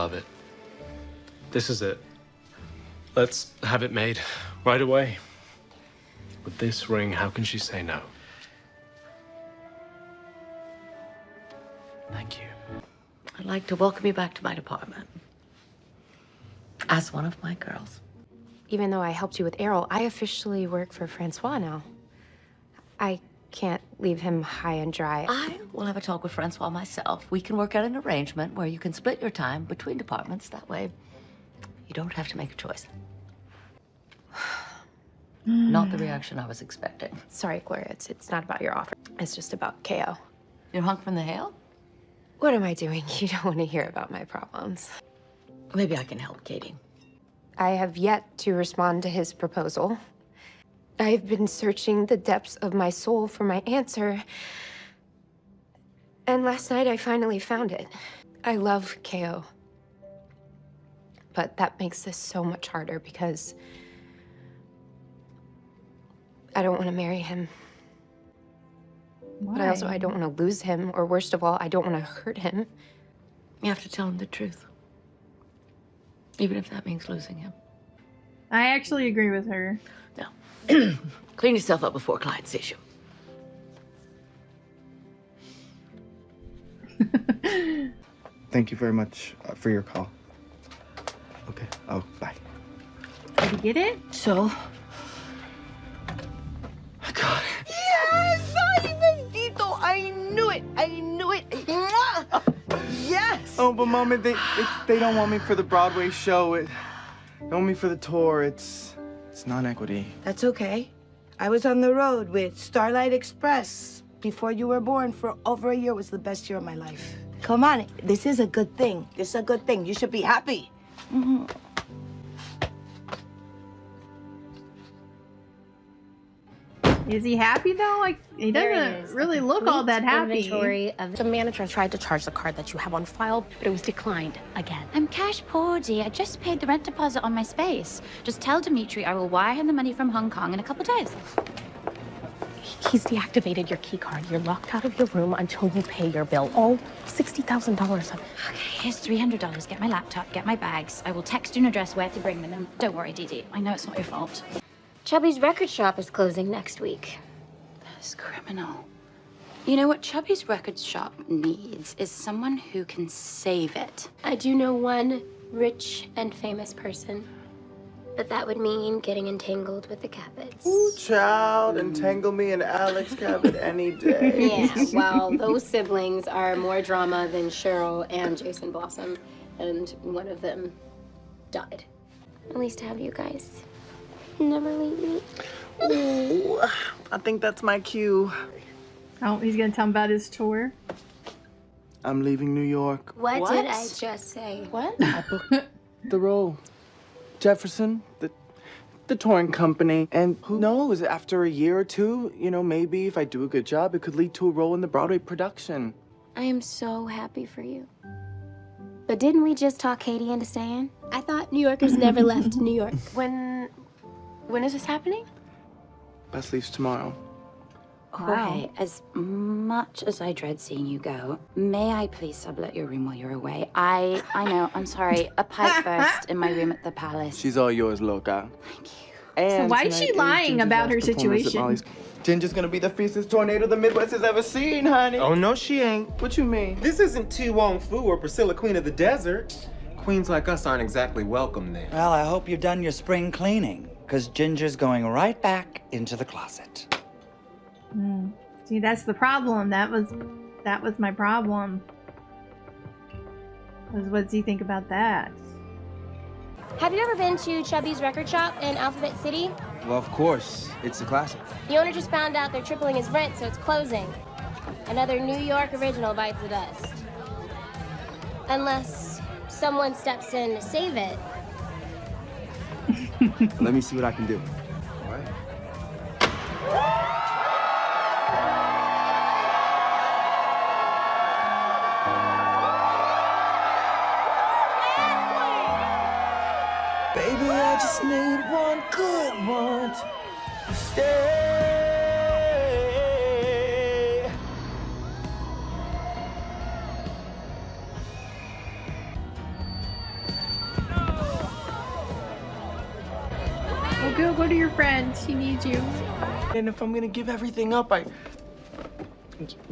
love it. This is it. Let's have it made right away. With this ring, how can she say no? Thank you. I'd like to welcome you back to my department as one of my girls. Even though I helped you with Errol, I officially work for Francois now. I can't leave him high and dry. I will have a talk with Francois myself. We can work out an arrangement where you can split your time between departments. That way, you don't have to make a choice. Not the reaction I was expecting. Sorry, Gloria, it's not about your offer. It's just about KO. You're hung from the hail? What am I doing? You don't want to hear about my problems. Maybe I can help, Katie. I have yet to respond to his proposal. I've been searching the depths of my soul for my answer. And last night I finally found it. I love KO. But that makes this so much harder because I don't want to marry him. Why? But I don't want to lose him, or worst of all, I don't want to hurt him. You have to tell him the truth. Even if that means losing him. I actually agree with her. No. Clean yourself up before Clyde sees you. Thank you very much for your call. Okay. Oh, bye. Did you get it? So? I got it. Yes! Ay, bendito! I knew it! I knew it! Mwah! Yes! Oh, but Mama, they don't want me for the Broadway show. They want me for the tour. It's non-equity. That's okay. I was on the road with Starlight Express before you were born for over a year. It was the best year of my life. Come on, this is a good thing. This is a good thing. You should be happy. Mm-hmm. Is he happy though? Like, he doesn't really look all that happy. Inventory of the manager tried to charge the card that you have on file, but it was declined again. I'm cash poor, Dee. I just paid the rent deposit on my space. Just tell Dimitri I will wire him the money from Hong Kong in a couple days. He's deactivated your key card. You're locked out of your room until you pay your bill. All $60,000. Okay, here's $300. Get my laptop, get my bags. I will text you an address where to bring them. And don't worry, Dee Dee. I know it's not your fault. Chubby's record shop is closing next week. That's criminal. You know what Chubby's record shop needs is someone who can save it. I do know one rich and famous person, but that would mean getting entangled with the Cabots. Ooh, child, entangle me in Alex Cabot any day. Yeah, well, those siblings are more drama than Cheryl and Jason Blossom, and one of them died. At least have you guys never leave me. Ooh, I think that's my cue. Oh, he's gonna tell him about his tour. I'm leaving New York. What did I just say? What? I booked the role. Jefferson, the touring company. And who knows, after a year or two, you know, maybe if I do a good job, it could lead to a role in the Broadway production. I am so happy for you. But didn't we just talk Katie into staying? I thought New Yorkers never left New York. When is this happening? Bus leaves tomorrow. Jorge, as much as I dread seeing you go, may I please sublet your room while you're away? I know, I'm sorry. A pipe burst in my room at the Palace. She's all yours, loca. Thank you. And So why is she tonight lying Ginger's about last her performance at situation? Molly's. Ginger's gonna be the fiercest tornado the Midwest has ever seen, honey. Oh, no, she ain't. What you mean? This isn't Tu Wong Fu or Priscilla, Queen of the Desert. Queens like us aren't exactly welcome there. Well, I hope you've done your spring cleaning, because Ginger's going right back into the closet. See, that's the problem. That was my problem. What does he think about that? Have you ever been to Chubby's record shop in Alphabet City? Well, of course. It's a classic. The owner just found out they're tripling his rent, so it's closing. Another New York original bites the dust. Unless someone steps in to save it. Let me see what I can do. All right? Baby, I just need one good one to stay. her friend. She needs you. And if I'm gonna give everything up,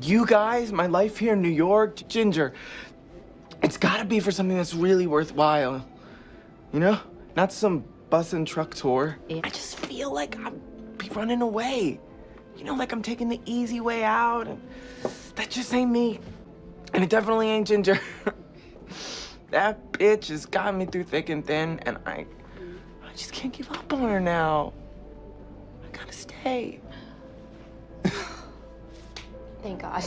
you guys, my life here in New York, Ginger, it's gotta be for something that's really worthwhile. You know? Not some bus and truck tour. I just feel like I'll be running away. You know, like I'm taking the easy way out, and that just ain't me. And it definitely ain't Ginger. That bitch has gotten me through thick and thin, and I just can't give up on her now. I gotta stay. Thank God.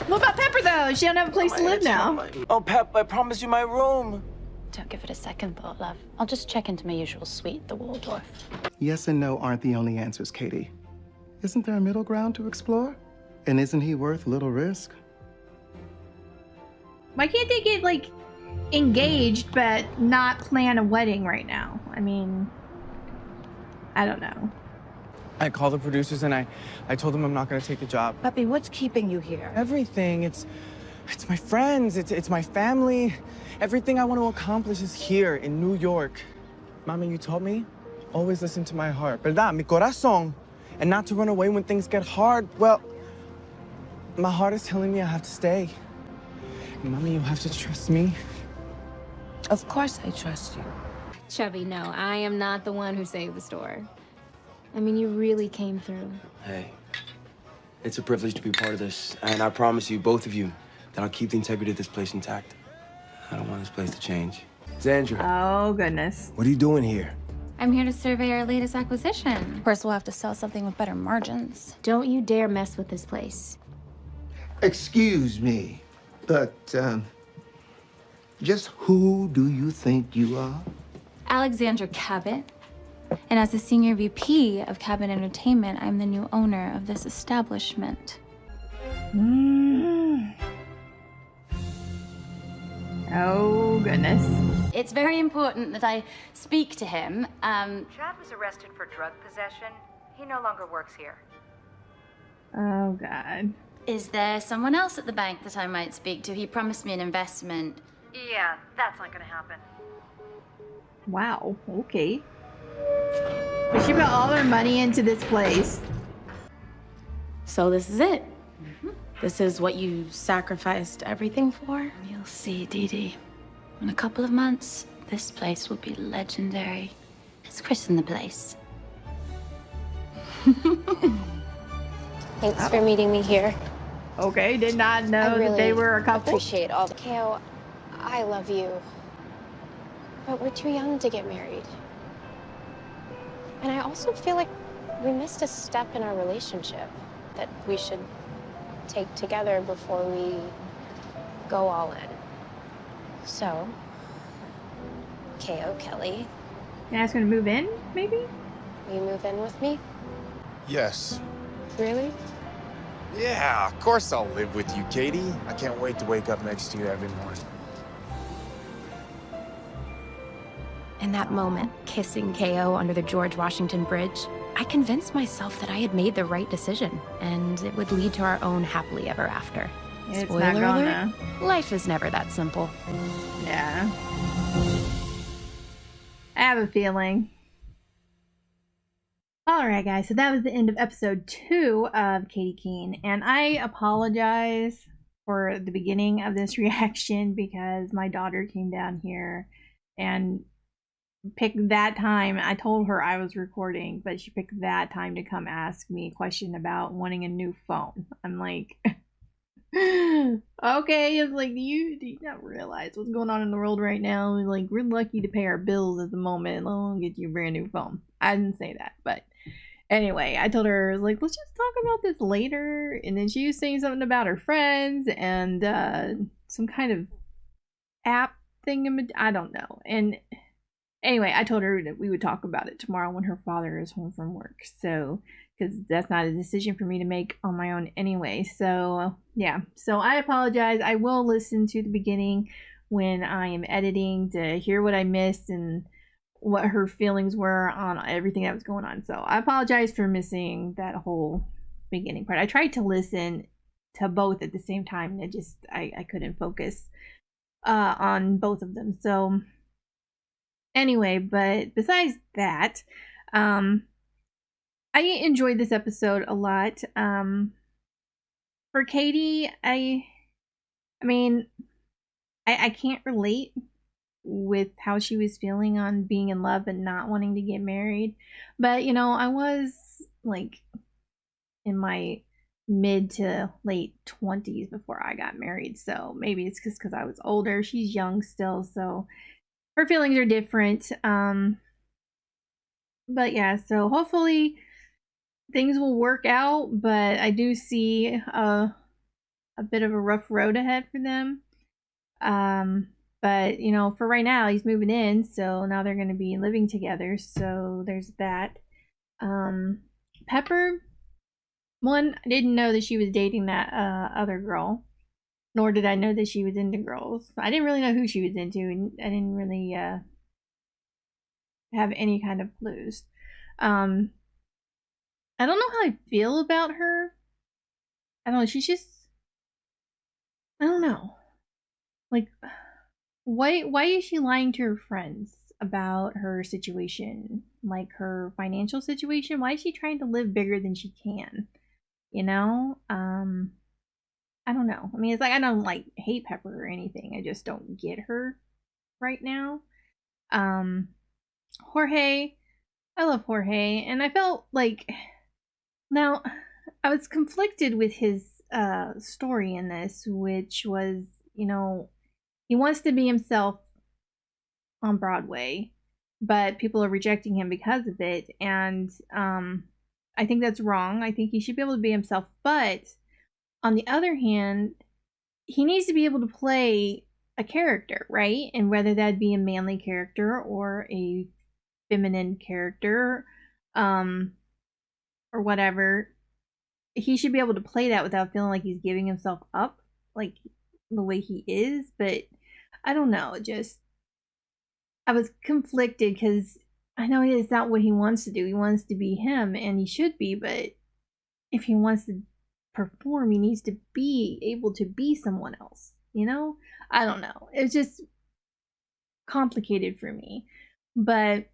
What about Pepper, though? She don't have a place to live now. Oh, Pep, I promised you my room. Don't give it a second thought, love. I'll just check into my usual suite, the Waldorf. Yes and no aren't the only answers, Katie. Isn't there a middle ground to explore? And isn't he worth a little risk? Why can't they get, like, engaged but not plan a wedding right now? I mean, I don't know. I called the producers and I told them I'm not gonna take the job. Puppy, what's keeping you here? Everything. It's my friends. It's my family. Everything I want to accomplish is here in New York. Mama, you taught me always listen to my heart, ¿verdad? Mi corazón, and not to run away when things get hard. Well, my heart is telling me I have to stay. Mommy, you have to trust me. Of course I trust you. Chubby, no, I am not the one who saved the store. I mean, you really came through. Hey, it's a privilege to be part of this. And I promise you, both of you, that I'll keep the integrity of this place intact. I don't want this place to change. Sandra. Oh, goodness. What are you doing here? I'm here to survey our latest acquisition. Of course, we'll have to sell something with better margins. Don't you dare mess with this place. Excuse me, but, just who do you think you are? Alexandra Cabot. And as the senior VP of Cabot Entertainment, I'm the new owner of this establishment. Oh, goodness. It's very important that I speak to him. Chad was arrested for drug possession. He no longer works here. Oh, God. Is there someone else at the bank that I might speak to? He promised me an investment. Yeah, that's not gonna happen. Wow, okay. But she put all her money into this place. So this is it? This is what you sacrificed everything for? You'll see, Dee Dee. In a couple of months, this place will be legendary. Let's christen the place. Thanks for meeting me here. Okay, did not know that they were a couple. Appreciate all the KO. I love you, but we're too young to get married. And I also feel like we missed a step in our relationship that we should take together before we go all in. So, KO Kelly. You guys gonna move in, maybe? Will you move in with me? Yes. Really? Yeah, of course I'll live with you, Katie. I can't wait to wake up next to you every morning. In that moment, kissing KO under the George Washington Bridge, I convinced myself that I had made the right decision, and it would lead to our own happily ever after. It's Spoiler not gonna. alert, life is never that simple. Yeah. I have a feeling. Alright guys, so that was the end of episode 2 of Katy Keene, and I apologize for the beginning of this reaction because my daughter came down here and picked that time. I told her I was recording, but she picked that time to come ask me a question about wanting a new phone. I'm like, okay, it's like, do you not realize what's going on in the world right now? Like, we're lucky to pay our bills at the moment. I'll get you a brand new phone. I didn't say that, but anyway, I told her, I was like, let's just talk about this later. And then she was saying something about her friends and some kind of app thing. I don't know. And anyway, I told her that we would talk about it tomorrow when her father is home from work. So, because that's not a decision for me to make on my own anyway. So, yeah. So I apologize. I will listen to the beginning when I am editing to hear what I missed and what her feelings were on everything that was going on. So I apologize for missing that whole beginning part. I tried to listen to both at the same time, and it just, I couldn't focus on both of them. So anyway, but besides that, I enjoyed this episode a lot. For Katy, I mean, I can't relate with how she was feeling on being in love and not wanting to get married. But, you know, I was like in my mid to late 20s before I got married. So maybe it's just because I was older. She's young still, so her feelings are different. But yeah, so hopefully things will work out, but I do see a bit of a rough road ahead for them. But you know, for right now, he's moving in, so now they're going to be living together. So there's that. Pepper, one, I didn't know that she was dating that other girl, nor did I know that she was into girls. I didn't really know who she was into, and I didn't really have any kind of clues. I don't know how I feel about her. I don't know. She's just, I don't know. Like, why is she lying to her friends about her situation, like her financial situation? Why is she trying to live bigger than she can? You know, I don't know. I mean, it's like I don't like hate Pepper or anything. I just don't get her right now. Jorge, I love Jorge, and I felt like now I was conflicted with his story in this, which was, you know, he wants to be himself on Broadway, but people are rejecting him because of it, and I think that's wrong. I think he should be able to be himself, but on the other hand, he needs to be able to play a character, right? And whether that be a manly character or a feminine character, or whatever, he should be able to play that without feeling like he's giving himself up, like the way he is. But I don't know, just I was conflicted because I know it's not what he wants to do. He wants to be him, and he should be, but if he wants to perform, he needs to be able to be someone else, you know? I don't know. It's just complicated for me. But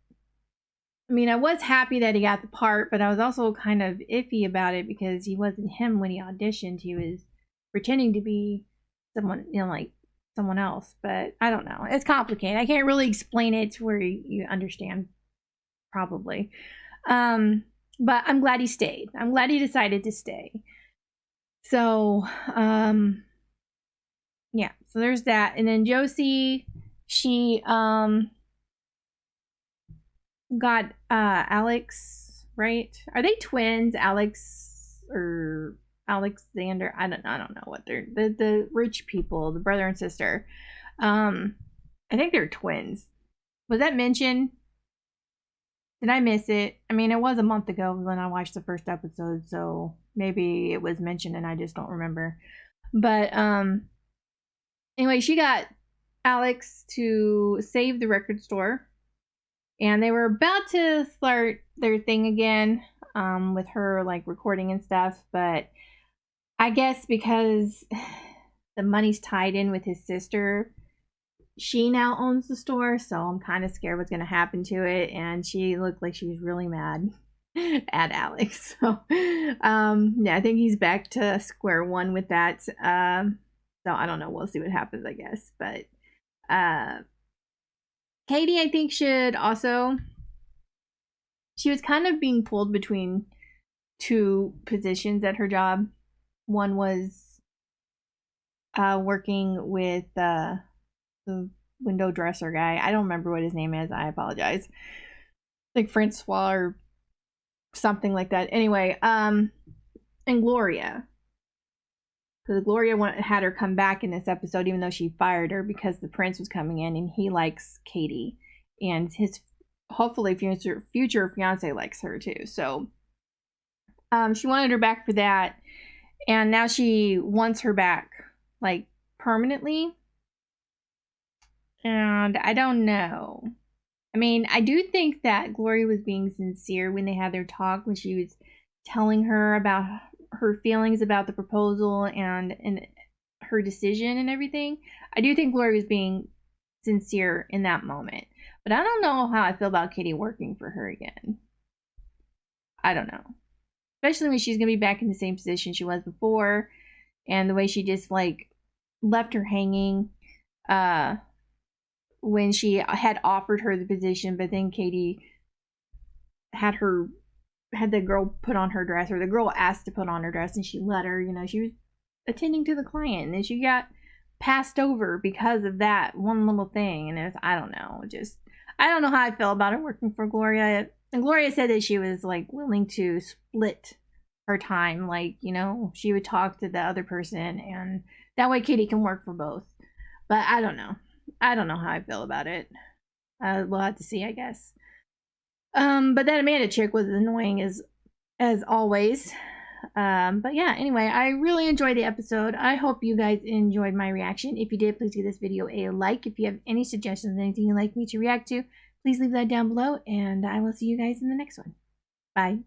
I mean, I was happy that he got the part, but I was also kind of iffy about it because he wasn't him when he auditioned. He was pretending to be someone, you know, like someone else. But I don't know. It's complicated. I can't really explain it to where you understand, probably. But I'm glad he stayed. I'm glad he decided to stay. So, yeah. So there's that. And then Josie, she got Alex, right? Are they twins? Alex or Alexander? I don't know what they're the rich people, the brother and sister. I think they're twins. Was that mentioned? Did I miss it? I mean, it was a month ago when I watched the first episode, so maybe it was mentioned and I just don't remember. But anyway, she got Alex to save the record store. And they were about to start their thing again, with her like recording and stuff, but I guess because the money's tied in with his sister, she now owns the store, so I'm kind of scared what's going to happen to it. And she looked like she was really mad at Alex. So yeah, I think he's back to square one with that. So I don't know. We'll see what happens, I guess. But Katy, I think, should also... She was kind of being pulled between two positions at her job. One was working with the window dresser guy. I don't remember what his name is. I apologize. Like Francois or something like that. Anyway, and Gloria. Because Gloria had her come back in this episode, even though she fired her because the prince was coming in and he likes Katy. And his hopefully future fiance likes her too. So she wanted her back for that. And now she wants her back, like, permanently. And I don't know. I mean, I do think that Gloria was being sincere when they had their talk, when she was telling her about her feelings about the proposal and her decision and everything. I do think Gloria was being sincere in that moment. But I don't know how I feel about Katy working for her again. I don't know. Especially when she's gonna be back in the same position she was before, and the way she just like left her hanging when she had offered her the position, but then Katy had the girl put on her dress, or the girl asked to put on her dress, and she let her. You know, she was attending to the client, and then she got passed over because of that one little thing. And it's, I don't know, just I don't know how I feel about her working for Gloria. And Gloria said that she was like willing to split her time, like, you know, she would talk to the other person, and that way Katy can work for both. But I don't know how I feel about it. We'll have to see, I guess. But that Amanda chick was annoying as always. But yeah, anyway, I really enjoyed the episode. I hope you guys enjoyed my reaction. If you did, please give this video a like. If you have any suggestions, anything you'd like me to react to, please leave that down below, and I will see you guys in the next one. Bye.